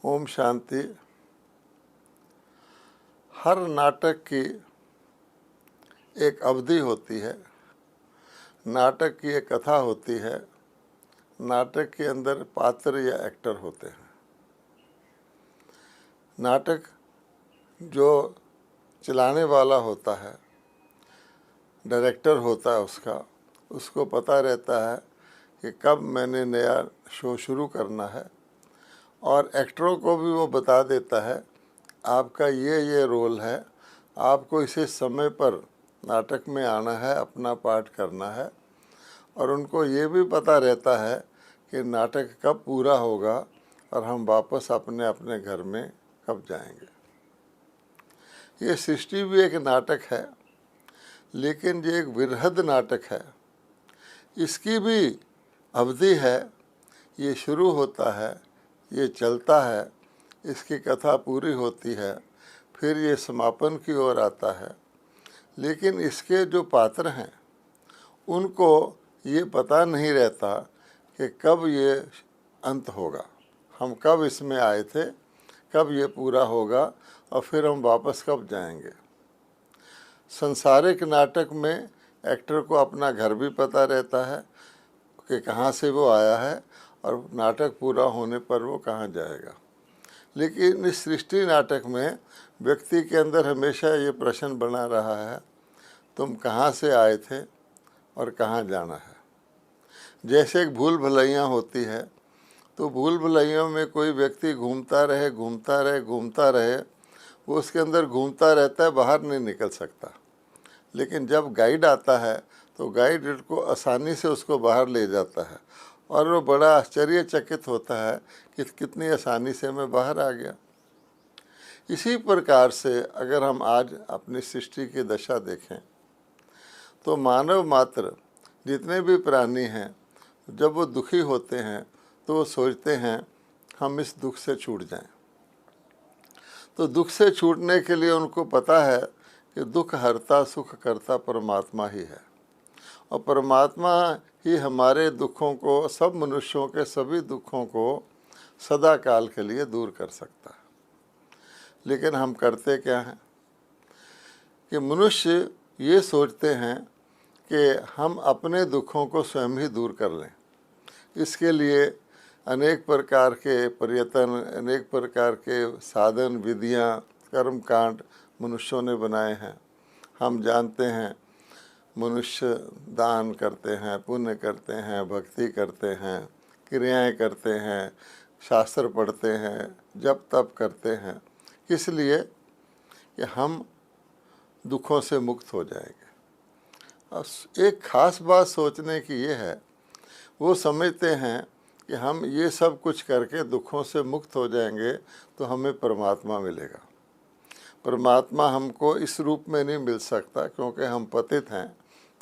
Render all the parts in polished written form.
ओम शांति। हर नाटक की एक अवधि होती है, नाटक की एक कथा होती है, नाटक के अंदर पात्र या एक्टर होते हैं। नाटक जो चलाने वाला होता है, डायरेक्टर होता है, उसको पता रहता है कि कब मैंने नया शो शुरू करना है, और एक्टरों को भी वो बता देता है आपका ये रोल है, आपको इसी समय पर नाटक में आना है, अपना पार्ट करना है। और उनको ये भी पता रहता है कि नाटक कब पूरा होगा और हम वापस अपने अपने घर में कब जाएंगे। ये सृष्टि भी एक नाटक है, लेकिन ये एक वृहद नाटक है। इसकी भी अवधि है, ये शुरू होता है, ये चलता है, इसकी कथा पूरी होती है, फिर ये समापन की ओर आता है। लेकिन इसके जो पात्र हैं उनको ये पता नहीं रहता कि कब ये अंत होगा, हम कब इसमें आए थे, कब ये पूरा होगा और फिर हम वापस कब जाएंगे। संसारिक नाटक में एक्टर को अपना घर भी पता रहता है कि कहाँ से वो आया है और नाटक पूरा होने पर वो कहाँ जाएगा। लेकिन इस सृष्टि नाटक में व्यक्ति के अंदर हमेशा ये प्रश्न बना रहा है, तुम कहाँ से आए थे और कहाँ जाना है। जैसे एक भूल भुलैया होती है, तो भूल भुलैयों में कोई व्यक्ति घूमता रहे, वो उसके अंदर घूमता रहता है, बाहर नहीं निकल सकता। लेकिन जब गाइड आता है तो गाइड को आसानी से उसको बाहर ले जाता है और वो बड़ा आश्चर्यचकित होता है कि कितनी आसानी से मैं बाहर आ गया। इसी प्रकार से अगर हम आज अपनी सृष्टि की दशा देखें तो मानव मात्र जितने भी प्राणी हैं, जब वो दुखी होते हैं तो वो सोचते हैं हम इस दुख से छूट जाएं। तो दुख से छूटने के लिए उनको पता है कि दुख हरता सुख करता परमात्मा ही है, और परमात्मा ही हमारे दुखों को, सब मनुष्यों के सभी दुखों को सदा काल के लिए दूर कर सकता है। लेकिन हम करते क्या हैं कि मनुष्य ये सोचते हैं कि हम अपने दुखों को स्वयं ही दूर कर लें। इसके लिए अनेक प्रकार के प्रयत्न, अनेक प्रकार के साधन, विधियाँ, कर्मकांड मनुष्यों ने बनाए हैं। हम जानते हैं मनुष्य दान करते हैं, पुण्य करते हैं, भक्ति करते हैं, क्रियाएं करते हैं, शास्त्र पढ़ते हैं, जप तप करते हैं, किस लिए कि हम दुखों से मुक्त हो जाएंगे। और एक ख़ास बात सोचने की ये है, वो समझते हैं कि हम ये सब कुछ करके दुखों से मुक्त हो जाएंगे तो हमें परमात्मा मिलेगा। परमात्मा हमको इस रूप में नहीं मिल सकता, क्योंकि हम पतित हैं,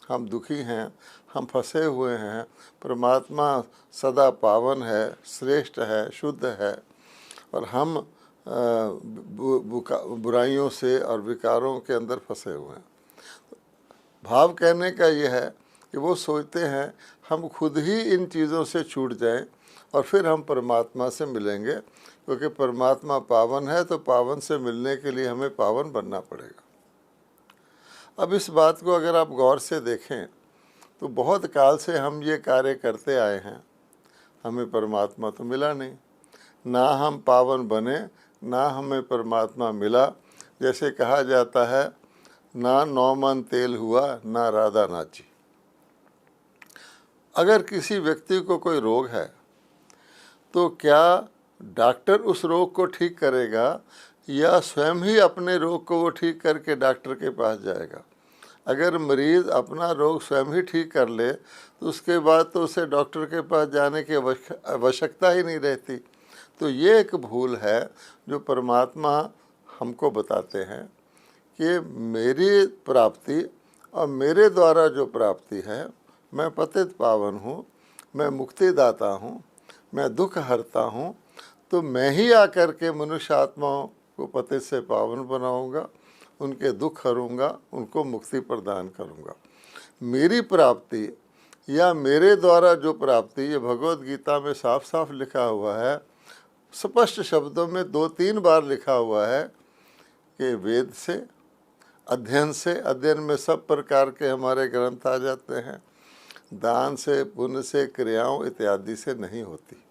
हम दुखी हैं, हम फंसे हुए हैं। परमात्मा सदा पावन है, श्रेष्ठ है, शुद्ध है, और हम बुराइयों से और विकारों के अंदर फंसे हुए हैं। भाव कहने का ये है कि वो सोचते हैं हम खुद ही इन चीज़ों से छूट जाएं और फिर हम परमात्मा से मिलेंगे, क्योंकि परमात्मा पावन है, तो पावन से मिलने के लिए हमें पावन बनना पड़ेगा। अब इस बात को अगर आप गौर से देखें तो बहुत काल से हम ये कार्य करते आए हैं, हमें परमात्मा तो मिला नहीं, ना हम पावन बने, ना हमें परमात्मा मिला। जैसे कहा जाता है, ना 9 मन तेल हुआ, ना राधा नाची। अगर किसी व्यक्ति को कोई रोग है तो क्या डॉक्टर उस रोग को ठीक करेगा या स्वयं ही अपने रोग को वो ठीक करके डॉक्टर के पास जाएगा? अगर मरीज़ अपना रोग स्वयं ही ठीक कर ले तो उसके बाद तो उसे डॉक्टर के पास जाने की आवश्यकता ही नहीं रहती। तो ये एक भूल है जो परमात्मा हमको बताते हैं कि मेरी प्राप्ति और मेरे द्वारा जो प्राप्ति है, मैं पतित पावन हूँ, मैं मुक्तिदाता हूँ, मैं दुख हरता हूँ, तो मैं ही आकर के मनुष्य आत्माओं को पतित से पावन बनाऊँगा, उनके दुख हरूँगा, उनको मुक्ति प्रदान करूँगा। मेरी प्राप्ति या मेरे द्वारा जो प्राप्ति, ये भगवत गीता में साफ साफ लिखा हुआ है, स्पष्ट शब्दों में 2-3 बार लिखा हुआ है कि वेद से, अध्ययन में सब प्रकार के हमारे ग्रंथ आ जाते हैं, दान से, पुण्य से, क्रियाओं इत्यादि से नहीं होती।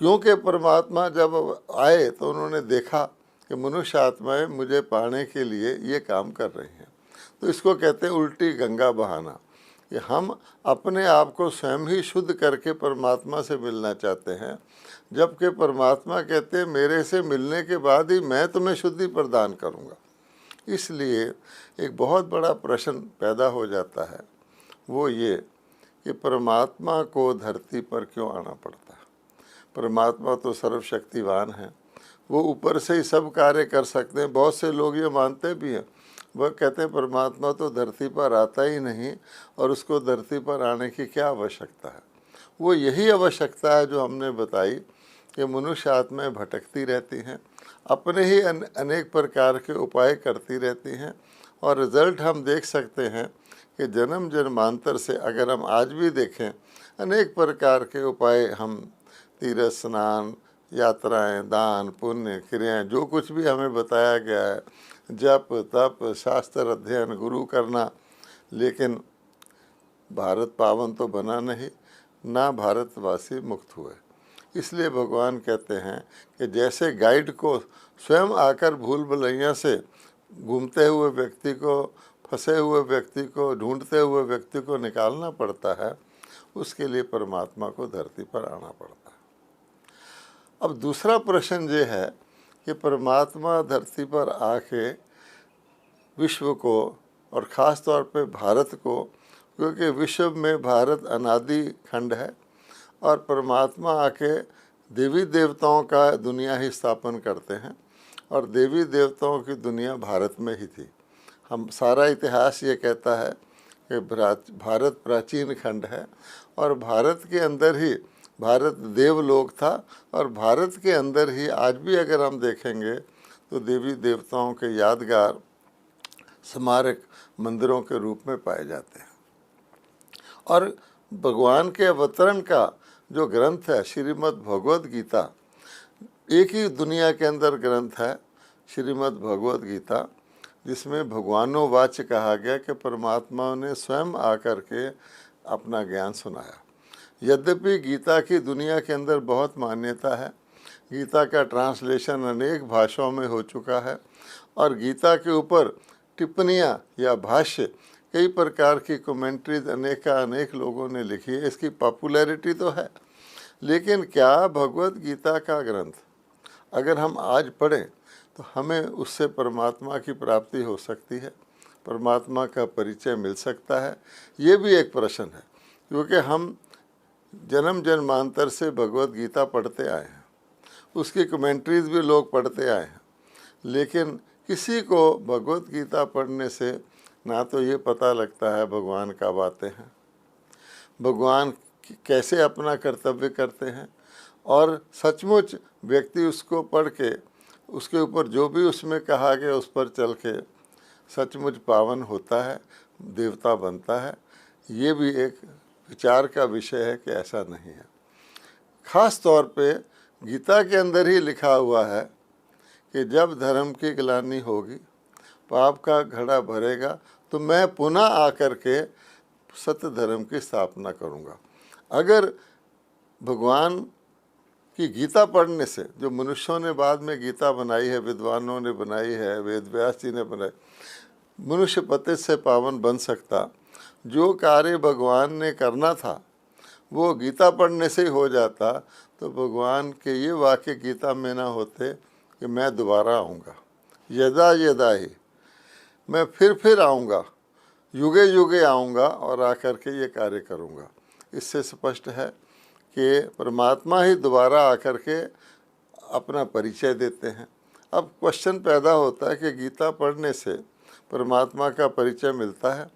क्योंकि परमात्मा जब आए तो उन्होंने देखा कि मनुष्य आत्माएं मुझे पाने के लिए ये काम कर रही हैं। तो इसको कहते हैं उल्टी गंगा बहाना, कि हम अपने आप को स्वयं ही शुद्ध करके परमात्मा से मिलना चाहते हैं, जबकि परमात्मा कहते हैं मेरे से मिलने के बाद ही मैं तुम्हें शुद्धि प्रदान करूँगा। इसलिए एक बहुत बड़ा प्रश्न पैदा हो जाता है, वो ये कि परमात्मा को धरती पर क्यों आना पड़ता है। परमात्मा तो सर्वशक्तिवान है, वो ऊपर से ही सब कार्य कर सकते हैं। बहुत से लोग ये मानते भी हैं, वह कहते हैं परमात्मा तो धरती पर आता ही नहीं और उसको धरती पर आने की क्या आवश्यकता है। वो यही आवश्यकता है जो हमने बताई कि मनुष्य आत्माएं भटकती रहती हैं, अपने ही अनेक प्रकार के उपाय करती रहती हैं, और रिज़ल्ट हम देख सकते हैं कि जन्म जन्मांतर से अगर हम आज भी देखें, अनेक प्रकार के उपाय हम तीर्थ स्नान, यात्राएं, दान, पुण्य, क्रियाएं, जो कुछ भी हमें बताया गया है, जप तप, शास्त्र अध्ययन, गुरु करना, लेकिन भारत पावन तो बना नहीं, ना भारतवासी मुक्त हुए। इसलिए भगवान कहते हैं कि जैसे गाइड को स्वयं आकर भूल भुलैया से घूमते हुए व्यक्ति को, फंसे हुए व्यक्ति को, ढूंढते हुए व्यक्ति को निकालना पड़ता है, उसके लिए परमात्मा को धरती पर आना पड़ता है। अब दूसरा प्रश्न ये है कि परमात्मा धरती पर आके विश्व को, और ख़ास तौर पे भारत को, क्योंकि विश्व में भारत अनादि खंड है, और परमात्मा आके देवी देवताओं का दुनिया ही स्थापन करते हैं, और देवी देवताओं की दुनिया भारत में ही थी। हम सारा इतिहास ये कहता है कि भारत प्राचीन खंड है, और भारत के अंदर ही भारत देवलोक था, और भारत के अंदर ही आज भी अगर हम देखेंगे तो देवी देवताओं के यादगार स्मारक मंदिरों के रूप में पाए जाते हैं। और भगवान के अवतरण का जो ग्रंथ है श्रीमद् भगवद गीता, एक ही दुनिया के अंदर ग्रंथ है श्रीमद् भगवद गीता, जिसमें भगवानोवाच कहा गया कि परमात्मा ने स्वयं आकर के अपना ज्ञान सुनाया। यद्यपि गीता की दुनिया के अंदर बहुत मान्यता है, गीता का ट्रांसलेशन अनेक भाषाओं में हो चुका है, और गीता के ऊपर टिप्पणियाँ या भाष्य, कई प्रकार की कमेंट्रीज अनेक लोगों ने लिखी है। इसकी पॉपुलैरिटी तो है, लेकिन क्या भगवद गीता का ग्रंथ अगर हम आज पढ़ें तो हमें उससे परमात्मा की प्राप्ति हो सकती है, परमात्मा का परिचय मिल सकता है? ये भी एक प्रश्न है, क्योंकि हम जन्म जन्मांतर से भगवद गीता पढ़ते आए हैं, उसकी कमेंट्रीज भी लोग पढ़ते आए हैं, लेकिन किसी को भगवद गीता पढ़ने से ना तो ये पता लगता है भगवान कब आते हैं, भगवान कैसे अपना कर्तव्य करते हैं, और सचमुच व्यक्ति उसको पढ़ के उसके ऊपर जो भी उसमें कहा गया उस पर चल के सचमुच पावन होता है, देवता बनता है। ये भी एक विचार का विषय है कि ऐसा नहीं है। ख़ास तौर पे गीता के अंदर ही लिखा हुआ है कि जब धर्म की ग्लानि होगी, पाप का घड़ा भरेगा, तो मैं पुनः आकर के सत्य धर्म की स्थापना करूँगा। अगर भगवान की गीता पढ़ने से, जो मनुष्यों ने बाद में गीता बनाई है, विद्वानों ने बनाई है, वेद व्यास जी ने बनाई, मनुष्य पतित से पावन बन सकता, जो कार्य भगवान ने करना था वो गीता पढ़ने से ही हो जाता, तो भगवान के ये वाक्य गीता में ना होते कि मैं दोबारा आऊँगा, यदा यदा ही, मैं फिर आऊँगा, युगे युगे आऊँगा और आकर के ये कार्य करूँगा। इससे स्पष्ट है कि परमात्मा ही दोबारा आकर के अपना परिचय देते हैं। अब क्वेश्चन पैदा होता है कि गीता पढ़ने से परमात्मा का परिचय मिलता है,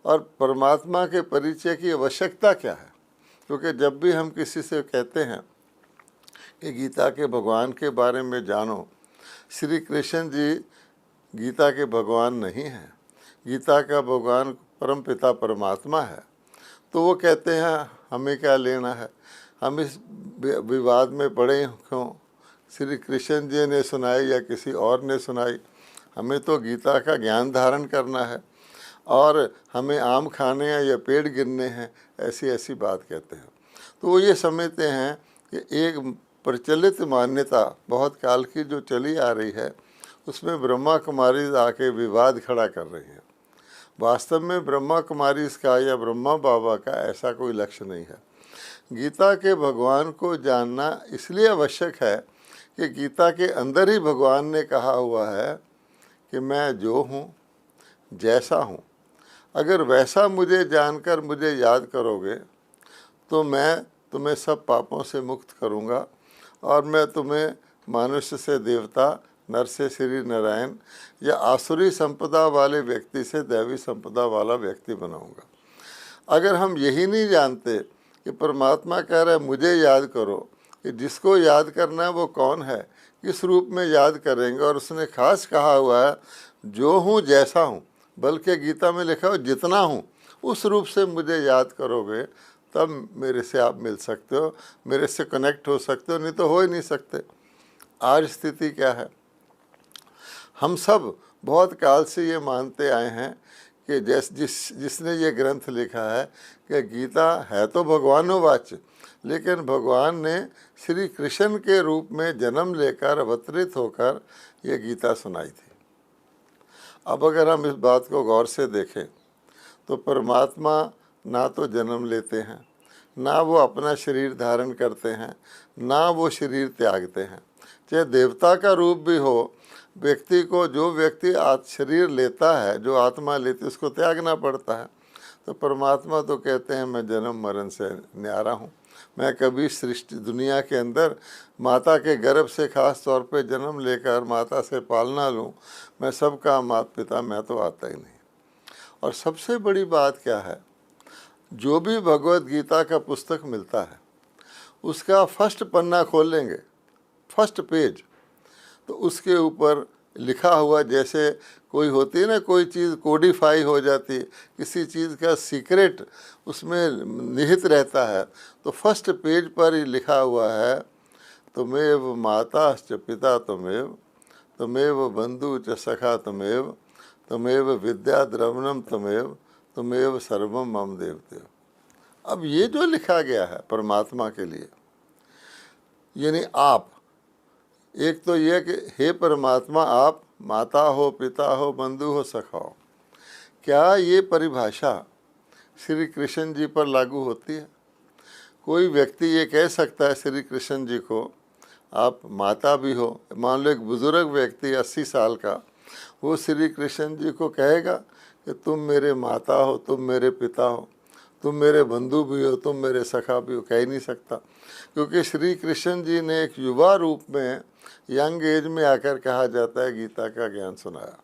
और परमात्मा के परिचय की आवश्यकता क्या है? क्योंकि जब भी हम किसी से कहते हैं कि गीता के भगवान के बारे में जानो, श्री कृष्ण जी गीता के भगवान नहीं हैं, गीता का भगवान परम पिता परमात्मा है, तो वो कहते हैं हमें क्या लेना है, हम इस विवाद में पड़े क्यों? श्री कृष्ण जी ने सुनाई या किसी और ने सुनाई? हमें तो गीता का ज्ञान धारण करना है और हमें आम खाने हैं या पेड़ गिरने हैं, ऐसी ऐसी बात कहते हैं। तो वो ये समझते हैं कि एक प्रचलित मान्यता बहुत काल की जो चली आ रही है उसमें ब्रह्मा कुमारी आके विवाद खड़ा कर रही है। वास्तव में ब्रह्मा कुमारी का या ब्रह्मा बाबा का ऐसा कोई लक्ष्य नहीं है। गीता के भगवान को जानना इसलिए आवश्यक है कि गीता के अंदर ही भगवान ने कहा हुआ है कि मैं जो हूँ, जैसा हूँ, अगर वैसा मुझे जानकर मुझे याद करोगे तो मैं तुम्हें सब पापों से मुक्त करूँगा और मैं तुम्हें मनुष्य से देवता, नर से श्री नारायण या आसुरी संपदा वाले व्यक्ति से दैवी संपदा वाला व्यक्ति बनाऊँगा। अगर हम यही नहीं जानते कि परमात्मा कह रहा है मुझे याद करो, कि जिसको याद करना है वो कौन है, किस रूप में याद करेंगे, और उसने खास कहा हुआ है जो हूँ जैसा हूँ, बल्कि गीता में लिखा हो जितना हूँ उस रूप से मुझे याद करोगे तब मेरे से आप मिल सकते हो, मेरे से कनेक्ट हो सकते हो, नहीं तो हो ही नहीं सकते। आज स्थिति क्या है? हम सब बहुत काल से ये मानते आए हैं कि जिसने ये ग्रंथ लिखा है कि गीता है तो भगवानोवाच्य, लेकिन भगवान ने श्री कृष्ण के रूप में जन्म लेकर अवतरित होकर ये गीता सुनाई थी। अब अगर हम इस बात को गौर से देखें तो परमात्मा ना तो जन्म लेते हैं, ना वो अपना शरीर धारण करते हैं, ना वो शरीर त्यागते हैं। चाहे देवता का रूप भी हो, व्यक्ति को, जो व्यक्ति शरीर लेता है, जो आत्मा लेती है, उसको त्यागना पड़ता है। तो परमात्मा तो कहते हैं मैं जन्म मरण से न्यारा हूँ, मैं कभी सृष्टि दुनिया के अंदर माता के गर्भ से खास तौर पे जन्म लेकर माता से पालना लूँ, मैं सबका माता पिता, मैं तो आता ही नहीं। और सबसे बड़ी बात क्या है, जो भी भगवत गीता का पुस्तक मिलता है उसका फर्स्ट पन्ना खोलेंगे, फर्स्ट पेज, तो उसके ऊपर लिखा हुआ, जैसे कोई होती है ना, कोई चीज़ कोडिफाई हो जाती है, किसी चीज़ का सीक्रेट उसमें निहित रहता है, तो फर्स्ट पेज पर ही लिखा हुआ है तुमेव माता च पिता तुमेव, तुमेव बंधु च सखा तुमेव, तुमेव विद्या द्रवणम तुमेव, तुमेव सर्वम मम देवदेव। अब ये जो लिखा गया है परमात्मा के लिए, यानी आप, एक तो ये कि हे परमात्मा आप माता हो, पिता हो, बंधु हो, सखा हो, क्या ये परिभाषा श्री कृष्ण जी पर लागू होती है? कोई व्यक्ति ये कह सकता है श्री कृष्ण जी को आप माता भी हो? मान लो एक बुजुर्ग व्यक्ति 80 साल का, वो श्री कृष्ण जी को कहेगा कि तुम मेरे माता हो, तुम मेरे पिता हो, तुम मेरे बंधु भी हो, तुम मेरे सखा भी हो? कह ही नहीं सकता, क्योंकि श्री कृष्ण जी ने एक युवा रूप में, यंग एज में आकर कहा जाता है गीता का ज्ञान सुनाया।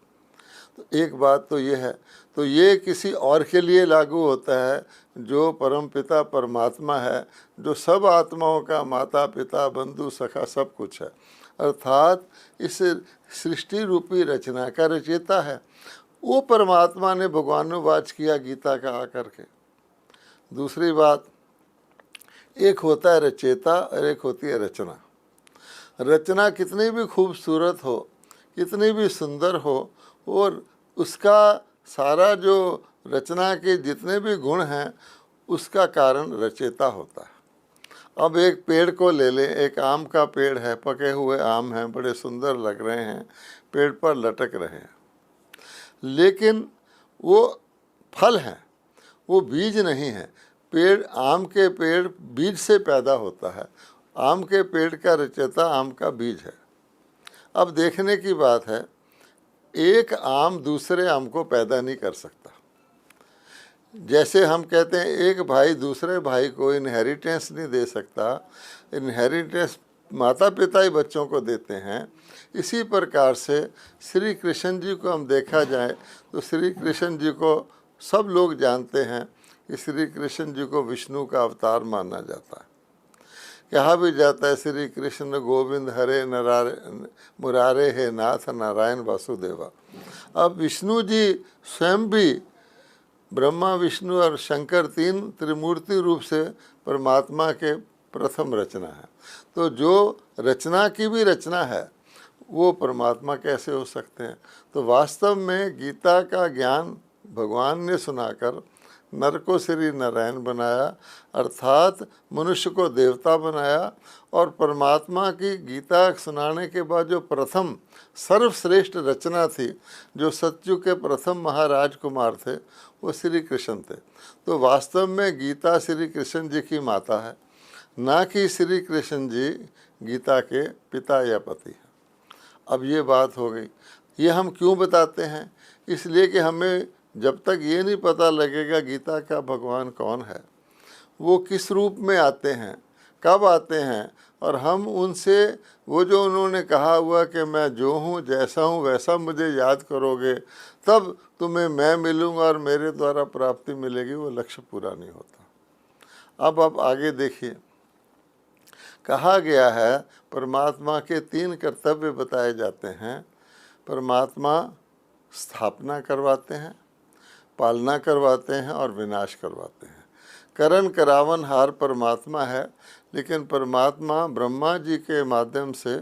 तो एक बात तो ये है, तो ये किसी और के लिए लागू होता है जो परम पिता परमात्मा है, जो सब आत्माओं का माता पिता बंधु सखा सब कुछ है, अर्थात इस सृष्टि रूपी रचना का रचयिता है। वो परमात्मा ने भगवानोवाच किया गीता का आकर के। दूसरी बात, एक होता है रचयिता और एक होती है रचना। रचना कितनी भी खूबसूरत हो, कितनी भी सुंदर हो, और उसका सारा जो रचना के जितने भी गुण हैं उसका कारण रचयिता होता है। अब एक पेड़ को ले लें, एक आम का पेड़ है, पके हुए आम हैं, बड़े सुंदर लग रहे हैं, पेड़ पर लटक रहे हैं, लेकिन वो फल हैं, वो बीज नहीं है। पेड़, आम के पेड़ बीज से पैदा होता है, आम के पेड़ का रचयिता आम का बीज है। अब देखने की बात है, एक आम दूसरे आम को पैदा नहीं कर सकता। जैसे हम कहते हैं एक भाई दूसरे भाई को इनहेरिटेंस नहीं दे सकता, इनहेरिटेंस माता पिता ही बच्चों को देते हैं, इसी प्रकार से श्री कृष्ण जी को हम देखा जाए तो श्री कृष्ण जी को सब लोग जानते हैं कि श्री कृष्ण जी को विष्णु का अवतार माना जाता है। कहा भी जाता है श्री कृष्ण गोविंद हरे मुरारे हे नाथ नारायण वासुदेवा। अब विष्णु जी स्वयं भी, ब्रह्मा विष्णु और शंकर तीन त्रिमूर्ति रूप से परमात्मा के प्रथम रचना है। तो जो रचना की भी रचना है वो परमात्मा कैसे हो सकते हैं? तो वास्तव में गीता का ज्ञान भगवान ने सुनाकर नर को श्री नारायण बनाया, अर्थात मनुष्य को देवता बनाया। और परमात्मा की गीता सुनाने के बाद जो प्रथम सर्वश्रेष्ठ रचना थी, जो सतयुग के प्रथम महाराज कुमार थे, वो श्री कृष्ण थे। तो वास्तव में गीता श्री कृष्ण जी की माता है, ना कि श्री कृष्ण जी गीता के पिता या पति हैं। अब ये बात हो गई। ये हम क्यों बताते हैं? इसलिए कि हमें जब तक ये नहीं पता लगेगा गीता का भगवान कौन है, वो किस रूप में आते हैं, कब आते हैं, और हम उनसे वो जो उन्होंने कहा हुआ कि मैं जो हूँ जैसा हूँ वैसा मुझे याद करोगे तब तुम्हें मैं मिलूँगा और मेरे द्वारा प्राप्ति मिलेगी, वो लक्ष्य पूरा नहीं होता। अब आगे देखिए, कहा गया है परमात्मा के 3 कर्तव्य बताए जाते हैं। परमात्मा स्थापना करवाते हैं, पालना करवाते हैं और विनाश करवाते हैं। करण करावन हार परमात्मा है, लेकिन परमात्मा ब्रह्मा जी के माध्यम से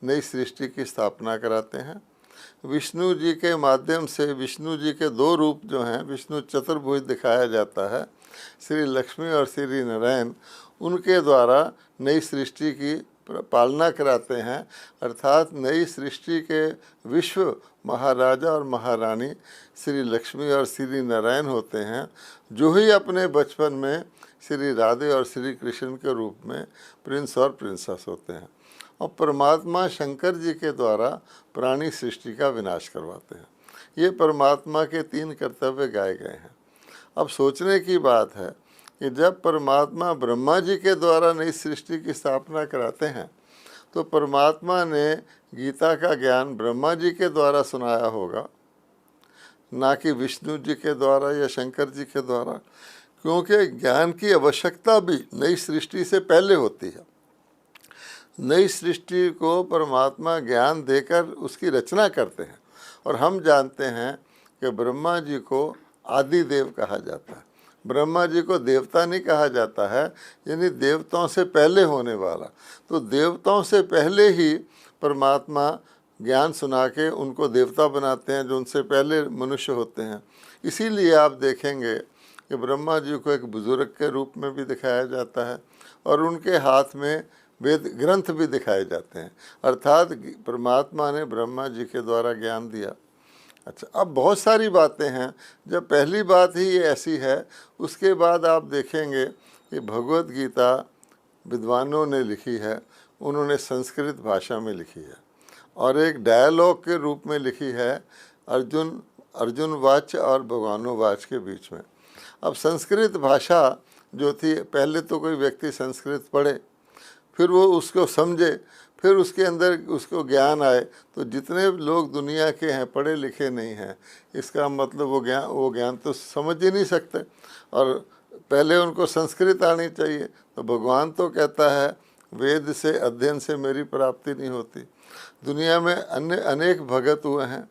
नई सृष्टि की स्थापना कराते हैं। विष्णु जी के माध्यम से, विष्णु जी के 2 रूप जो हैं, विष्णु चतुर्भुज दिखाया जाता है, श्री लक्ष्मी और श्री नारायण, उनके द्वारा नई सृष्टि की पालना कराते हैं। अर्थात नई सृष्टि के विश्व महाराजा और महारानी श्री लक्ष्मी और श्री नारायण होते हैं, जो ही अपने बचपन में श्री राधे और श्री कृष्ण के रूप में प्रिंस और प्रिंसेस होते हैं। और परमात्मा शंकर जी के द्वारा प्राणी सृष्टि का विनाश करवाते हैं। ये परमात्मा के 3 कर्तव्य गाए गए हैं। अब सोचने की बात है कि जब परमात्मा ब्रह्मा जी के द्वारा नई सृष्टि की स्थापना कराते हैं, तो परमात्मा ने गीता का ज्ञान ब्रह्मा जी के द्वारा सुनाया होगा, ना कि विष्णु जी के द्वारा या शंकर जी के द्वारा, क्योंकि ज्ञान की आवश्यकता भी नई सृष्टि से पहले होती है। नई सृष्टि को परमात्मा ज्ञान देकर उसकी रचना करते हैं। और हम जानते हैं कि ब्रह्मा जी को आदि देव कहा जाता है, ब्रह्मा जी को देवता नहीं कहा जाता है, यानी देवताओं से पहले होने वाला। तो देवताओं से पहले ही परमात्मा ज्ञान सुना के उनको देवता बनाते हैं, जो उनसे पहले मनुष्य होते हैं। इसीलिए आप देखेंगे कि ब्रह्मा जी को एक बुजुर्ग के रूप में भी दिखाया जाता है और उनके हाथ में वेद ग्रंथ भी दिखाए जाते हैं, अर्थात परमात्मा ने ब्रह्मा जी के द्वारा ज्ञान दिया। अच्छा, अब बहुत सारी बातें हैं। जब पहली बात ही ये ऐसी है, उसके बाद आप देखेंगे कि भगवत गीता विद्वानों ने लिखी है, उन्होंने संस्कृत भाषा में लिखी है और एक डायलॉग के रूप में लिखी है, अर्जुन वाच्य और भगवानोवाच के बीच में। अब संस्कृत भाषा जो थी, पहले तो कोई व्यक्ति संस्कृत पढ़े, फिर वो उसको समझे, फिर उसके अंदर उसको ज्ञान आए। तो जितने लोग दुनिया के हैं पढ़े लिखे नहीं हैं, इसका मतलब वो ज्ञान तो समझ ही नहीं सकते, और पहले उनको संस्कृत आनी चाहिए। तो भगवान तो कहता है वेद से अध्ययन से मेरी प्राप्ति नहीं होती। दुनिया में अन्य अनेक भगत हुए हैं,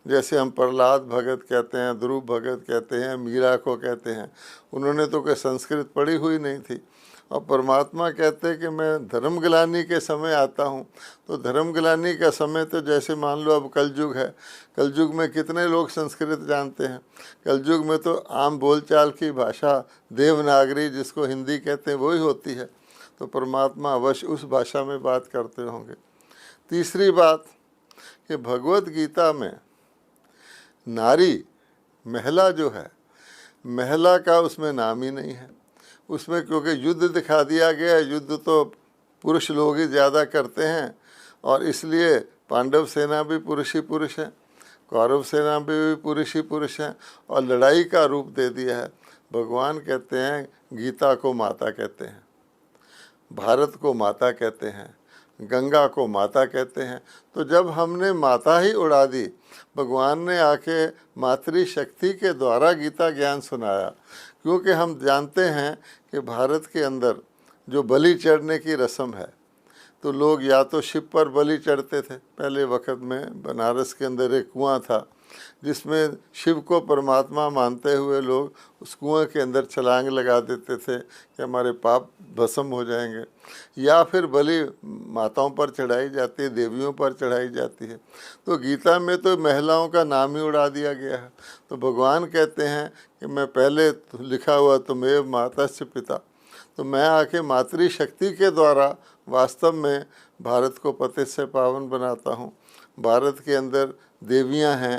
जैसे हम प्रहलाद भगत कहते हैं, ध्रुव भगत कहते हैं, मीरा को कहते हैं, उन्होंने तो कोई संस्कृत पढ़ी हुई नहीं थी। और परमात्मा कहते हैं कि मैं धर्मग्लानि के समय आता हूँ। तो धर्मग्लानि का समय तो जैसे मान लो अब कलयुग है, कलयुग में कितने लोग संस्कृत जानते हैं? कलयुग में तो आम बोलचाल की भाषा देवनागरी, जिसको हिंदी कहते हैं, वही होती है। तो परमात्मा अवश्य उस भाषा में बात करते होंगे। तीसरी बात कि भगवत गीता में नारी, महिला जो है, महिला का उसमें नाम ही नहीं है उसमें, क्योंकि युद्ध दिखा दिया गया। युद्ध तो पुरुष लोग ही ज़्यादा करते हैं और इसलिए पांडव सेना भी पुरुष ही पुरुष है, कौरव सेना भी पुरुष ही पुरुष हैं, और लड़ाई का रूप दे दिया है। भगवान कहते हैं गीता को माता कहते हैं, भारत को माता कहते हैं, गंगा को माता कहते हैं। तो जब हमने माता ही उड़ा दी, भगवान ने आके मातृशक्ति के द्वारा गीता ज्ञान सुनाया। क्योंकि हम जानते हैं कि भारत के अंदर जो बलि चढ़ने की रस्म है, तो लोग या तो शिव पर बलि चढ़ते थे। पहले वक्त में बनारस के अंदर एक कुआं था, जिसमें शिव को परमात्मा मानते हुए लोग उस कुएं के अंदर छलांग लगा देते थे कि हमारे पाप भस्म हो जाएंगे। या फिर बलि माताओं पर चढ़ाई जाती है, देवियों पर चढ़ाई जाती है। तो गीता में तो महिलाओं का नाम ही उड़ा दिया गया है। तो भगवान कहते हैं कि मैं पहले लिखा हुआ तुमेव मातस्य पिता, तो मैं आके मातृशक्ति के द्वारा वास्तव में भारत को पतित से पावन बनाता हूँ। भारत के अंदर देवियाँ हैं,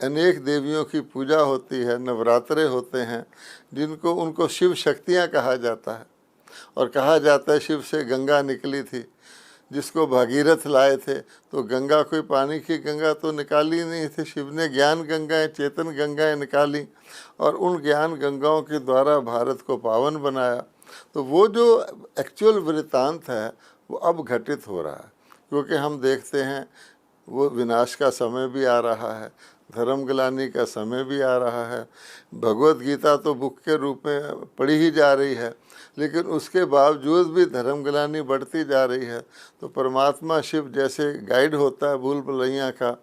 अनेक देवियों की पूजा होती है, नवरात्रे होते हैं, जिनको उनको शिव शक्तियाँ कहा जाता है। और कहा जाता है शिव से गंगा निकली थी, जिसको भागीरथ लाए थे। तो गंगा कोई पानी की गंगा तो निकाली नहीं थी, शिव ने ज्ञान गंगाएं, चेतन गंगाएं निकाली और उन ज्ञान गंगाओं के द्वारा भारत को पावन बनाया। तो वो जो एक्चुअल वृत्तांत है वो अब घटित हो रहा है, क्योंकि हम देखते हैं वो विनाश का समय भी आ रहा है, धर्मग्लानि का समय भी आ रहा है। भगवत गीता तो बुक के रूप में पढ़ी ही जा रही है, लेकिन उसके बावजूद भी धर्मग्लानि बढ़ती जा रही है। तो परमात्मा शिव जैसे गाइड होता है भूल भुलैया का,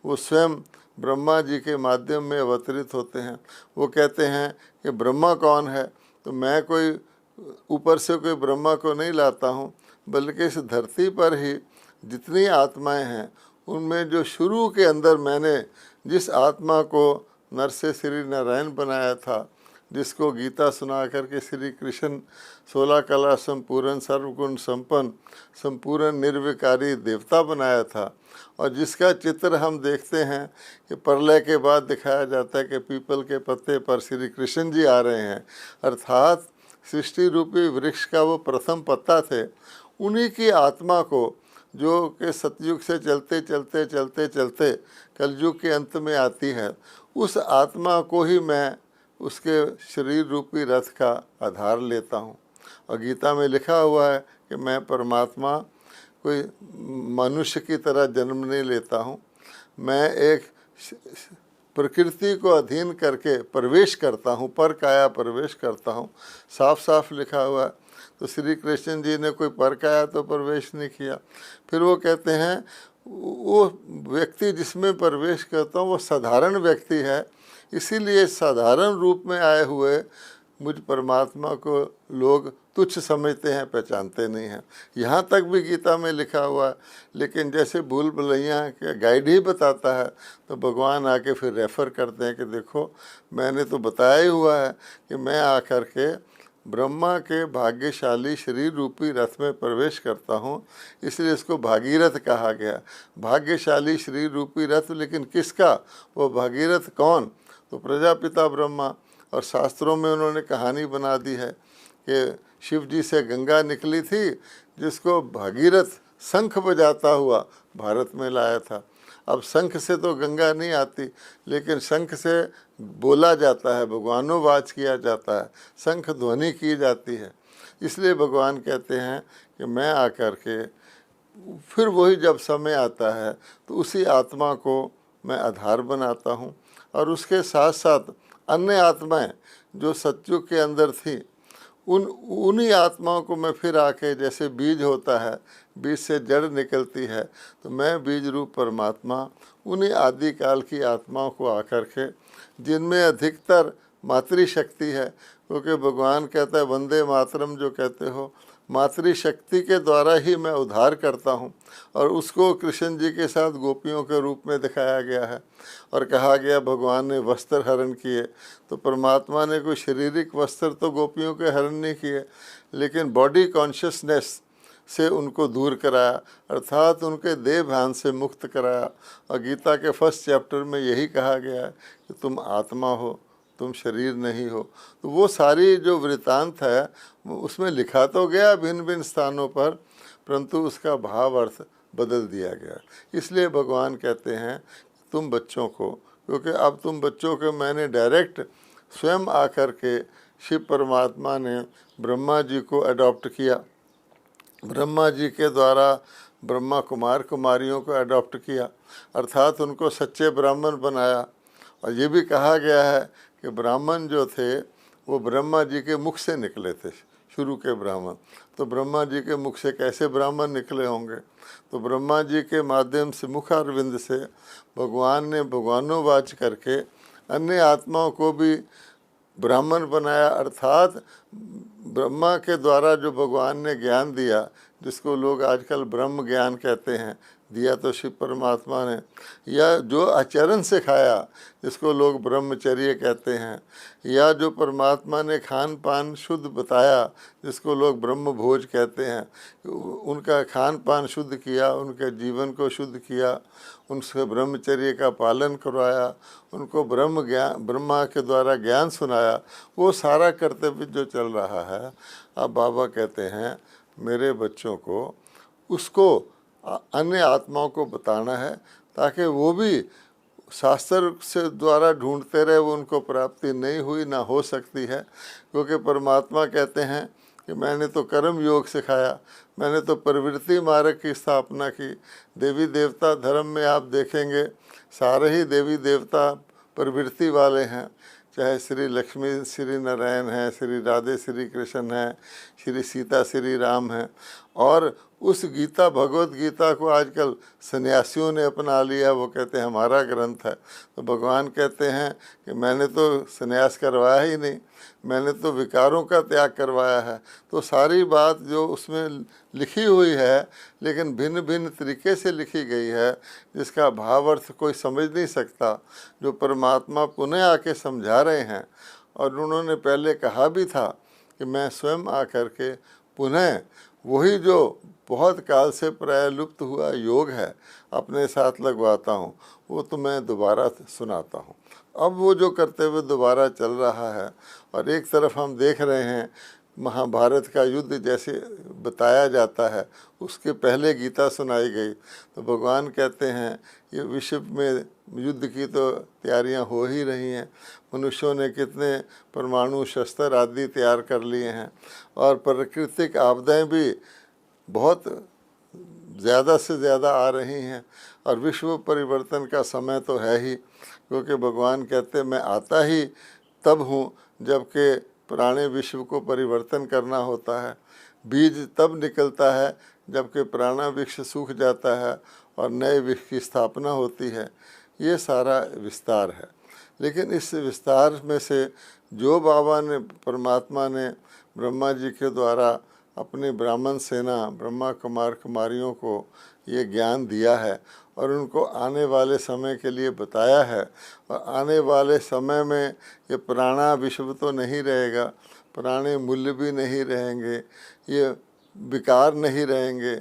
वो स्वयं ब्रह्मा जी के माध्यम में अवतरित होते हैं। वो कहते हैं कि ब्रह्मा कौन है, तो मैं कोई ऊपर से कोई ब्रह्मा को नहीं लाता हूँ, बल्कि इस धरती पर ही जितनी आत्माएं हैं उनमें जो शुरू के अंदर मैंने जिस आत्मा को नर से श्री नारायण बनाया था, जिसको गीता सुना करके श्री कृष्ण 16 कला संपूर्ण सर्वगुण संपन्न संपूर्ण निर्विकारी देवता बनाया था, और जिसका चित्र हम देखते हैं कि प्रलय के बाद दिखाया जाता है कि पीपल के पत्ते पर श्री कृष्ण जी आ रहे हैं, अर्थात सृष्टि रूपी वृक्ष का वो प्रथम पत्ता थे। उन्हीं की आत्मा को जो कि सतयुग से चलते चलते चलते चलते कलयुग के अंत में आती है, उस आत्मा को ही मैं उसके शरीर रूपी रथ का आधार लेता हूँ। और गीता में लिखा हुआ है कि मैं परमात्मा कोई मनुष्य की तरह जन्म नहीं लेता हूँ, मैं एक प्रकृति को अधीन करके प्रवेश करता हूँ, पर काया प्रवेश करता हूँ। साफ साफ लिखा हुआ है। तो श्री कृष्ण जी ने कोई पर काया तो प्रवेश नहीं किया। फिर वो कहते हैं वो व्यक्ति जिसमें प्रवेश करता हूँ वो साधारण व्यक्ति है, इसीलिए साधारण रूप में आए हुए मुझ परमात्मा को लोग तुच्छ समझते हैं, पहचानते नहीं हैं। यहाँ तक भी गीता में लिखा हुआ है। लेकिन जैसे भूल भुलैया के गाइड ही बताता है, तो भगवान आके फिर रेफ़र करते हैं कि देखो मैंने तो बताया ही हुआ है कि मैं आकर के ब्रह्मा के भाग्यशाली शरीर रूपी रथ में प्रवेश करता हूँ, इसलिए इसको भागीरथ कहा गया। भाग्यशाली शरीर रूपी रथ, लेकिन किसका? वो भागीरथ कौन? तो प्रजापिता ब्रह्मा। और शास्त्रों में उन्होंने कहानी बना दी है कि शिव जी से गंगा निकली थी, जिसको भागीरथ शंख बजाता हुआ भारत में लाया था। अब शंख से तो गंगा नहीं आती, लेकिन शंख से बोला जाता है, भगवानोवाच किया जाता है, शंख ध्वनि की जाती है। इसलिए भगवान कहते हैं कि मैं आकर के फिर वही जब समय आता है तो उसी आत्मा को मैं आधार बनाता हूँ, और उसके साथ साथ अन्य आत्माएं जो सतयुग के अंदर थी उन्हीं आत्माओं को मैं फिर आके, जैसे बीज होता है, बीज से जड़ निकलती है, तो मैं बीज रूप परमात्मा उन्हीं आदिकाल की आत्माओं को आकर के, जिनमें अधिकतर मातृशक्ति है, क्योंकि भगवान कहता है वंदे मातरम जो कहते हो, मातृशक्ति के द्वारा ही मैं उद्धार करता हूँ। और उसको कृष्ण जी के साथ गोपियों के रूप में दिखाया गया है। और कहा गया भगवान ने वस्त्र हरण किए, तो परमात्मा ने कोई शारीरिक वस्त्र तो गोपियों के हरण नहीं किए, लेकिन बॉडी कॉन्शियसनेस से उनको दूर कराया, अर्थात उनके देह भान से मुक्त कराया। और गीता के फर्स्ट चैप्टर में यही कहा गया है कि तुम आत्मा हो, तुम शरीर नहीं हो। तो वो सारी जो वृत्तांत है उसमें लिखा तो गया भिन्न भिन्न स्थानों पर, परंतु उसका भाव अर्थ बदल दिया गया। इसलिए भगवान कहते हैं तुम बच्चों को, क्योंकि अब तुम बच्चों के मैंने डायरेक्ट स्वयं आकर के शिव परमात्मा ने ब्रह्मा जी को अडॉप्ट किया, ब्रह्मा जी के द्वारा ब्रह्मा कुमार कुमारियों को अडॉप्ट किया, अर्थात उनको सच्चे ब्राह्मण बनाया। और ये भी कहा गया है कि ब्राह्मण जो थे वो ब्रह्मा जी के मुख से निकले थे, शुरू के ब्राह्मण। तो ब्रह्मा जी के मुख से कैसे ब्राह्मण निकले होंगे। तो ब्रह्मा जी के माध्यम से मुखारविंद से भगवान ने भगवानोवाच करके अन्य आत्माओं को भी ब्राह्मण बनाया, अर्थात ब्रह्मा के द्वारा जो भगवान ने ज्ञान दिया, जिसको लोग आजकल ब्रह्म ज्ञान कहते हैं, दिया तो शिव परमात्मा ने, या जो आचरण सिखाया जिसको लोग ब्रह्मचर्य कहते हैं, या जो परमात्मा ने खान पान शुद्ध बताया जिसको लोग ब्रह्म भोज कहते हैं, उनका खान पान शुद्ध किया, उनके जीवन को शुद्ध किया, उनसे ब्रह्मचर्य का पालन करवाया, उनको ब्रह्मा के द्वारा ज्ञान सुनाया, वो सारा कर्तव्य जो चल रहा है, अब बाबा कहते हैं मेरे बच्चों को उसको अन्य आत्माओं को बताना है, ताकि वो भी शास्त्र से द्वारा ढूंढते रहे, वो उनको प्राप्ति नहीं हुई ना हो सकती है। क्योंकि परमात्मा कहते हैं कि मैंने तो कर्म योग सिखाया, मैंने तो प्रवृत्ति मार्ग की स्थापना की। देवी देवता धर्म में आप देखेंगे सारे ही देवी देवता प्रवृत्ति वाले हैं, चाहे श्री लक्ष्मी श्री नारायण हैं, श्री राधे श्री कृष्ण हैं, श्री सीता श्री राम हैं। और उस गीता भगवत गीता को आजकल सन्यासियों ने अपना लिया, वो कहते हैं हमारा ग्रंथ है। तो भगवान कहते हैं कि मैंने तो सन्यास करवाया ही नहीं, मैंने तो विकारों का त्याग करवाया है। तो सारी बात जो उसमें लिखी हुई है, लेकिन भिन्न भिन्न तरीके से लिखी गई है, जिसका भाव अर्थ कोई समझ नहीं सकता, जो परमात्मा पुनः आके समझा रहे हैं। और उन्होंने पहले कहा भी था कि मैं स्वयं आकर के पुनः वही जो बहुत काल से प्राय लुप्त हुआ योग है अपने साथ लगवाता हूँ, वो तो मैं दोबारा सुनाता हूँ। अब वो जो कर्तव्य दोबारा चल रहा है, और एक तरफ हम देख रहे हैं महाभारत का युद्ध जैसे बताया जाता है, उसके पहले गीता सुनाई गई। तो भगवान कहते हैं ये विश्व में युद्ध की तो तैयारियां हो ही रही हैं, मनुष्यों ने कितने परमाणु शस्त्र आदि तैयार कर लिए हैं, और प्राकृतिक आपदाएं भी बहुत ज़्यादा से ज़्यादा आ रही हैं, और विश्व परिवर्तन का समय तो है ही। क्योंकि भगवान कहते मैं आता ही तब हूँ जबकि पुराने विश्व को परिवर्तन करना होता है। बीज तब निकलता है जबकि पुराना वृक्ष सूख जाता है और नए वृक्ष की स्थापना होती है। ये सारा विस्तार है। लेकिन इस विस्तार में से जो बाबा ने परमात्मा ने ब्रह्मा जी के द्वारा अपनी ब्राह्मण सेना ब्रह्मा कुमार कुमारियों को ये ज्ञान दिया है और उनको आने वाले समय के लिए बताया है। और आने वाले समय में ये पुराना विश्व तो नहीं रहेगा, पुराने मूल्य भी नहीं रहेंगे, ये विकार नहीं रहेंगे।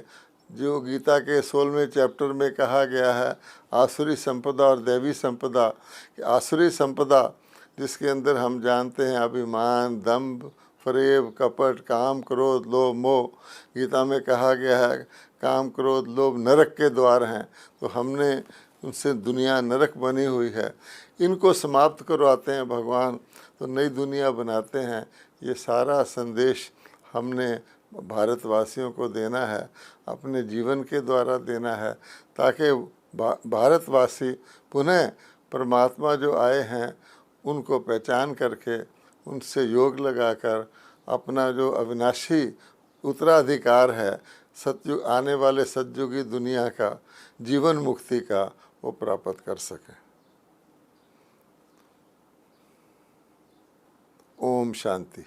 जो गीता के 16वें चैप्टर में कहा गया है आसुरी संपदा और दैवी संपदा, कि आसुरी संपदा जिसके अंदर हम जानते हैं अभिमान, दंभ, फरेब, कपट, काम, क्रोध, लोभ, मोह, गीता में कहा गया है काम, क्रोध, लोभ नरक के द्वार हैं। तो हमने उनसे दुनिया नरक बनी हुई है, इनको समाप्त करवाते हैं भगवान, तो नई दुनिया बनाते हैं। ये सारा संदेश हमने भारतवासियों को देना है, अपने जीवन के द्वारा देना है, ताकि भारतवासी पुनः परमात्मा जो आए हैं उनको पहचान करके उनसे योग लगाकर अपना जो अविनाशी उत्तराधिकार है सतयुग, आने वाले सतयुगी दुनिया का, जीवन मुक्ति का, वो प्राप्त कर सकें। ओम शांति।